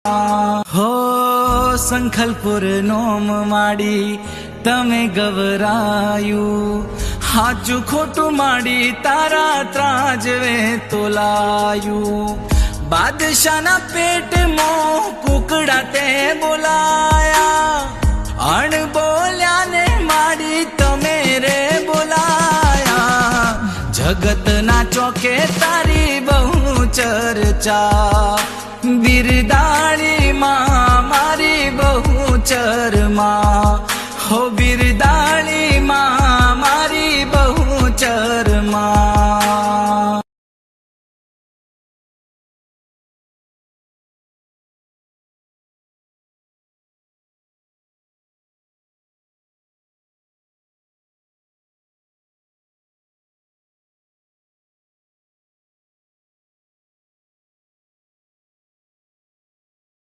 हो संखलपुर नोम माड़ी तमे गवरायु हाचु खोटू माड़ी तारा त्राजवे तोलायु बादशाह ना पेट मो कुकड़ा ते बोलाया अण बोल्या ने माड़ी तमे रे बोलाया जगत ना चौके तारी बहु चर्चा बिरदाड़